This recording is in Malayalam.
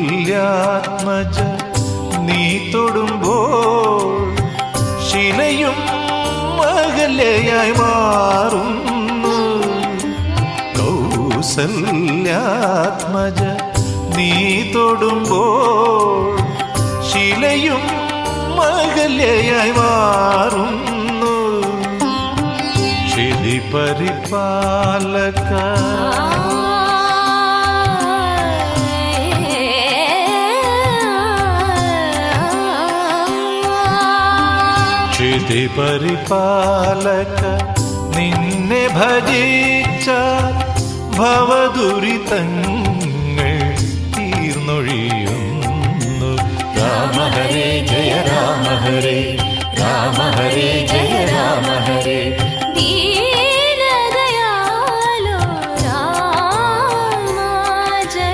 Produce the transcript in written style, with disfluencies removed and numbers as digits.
കൗസല്യാത്മജ നീ തൊടുമ്പോൾ ശിലയും അകലയായി മാറുന്നു. കൗസല്യാത്മജ നീ തൊടുമ്പോൾ ശിലയും അകലയായി മാറുന്നു. ക്ഷിതി പരിപാലക ക്ഷിതി പരിപാലക നിന്നെ ഭജിച്ച ഭവദുരിതങ്ങൾ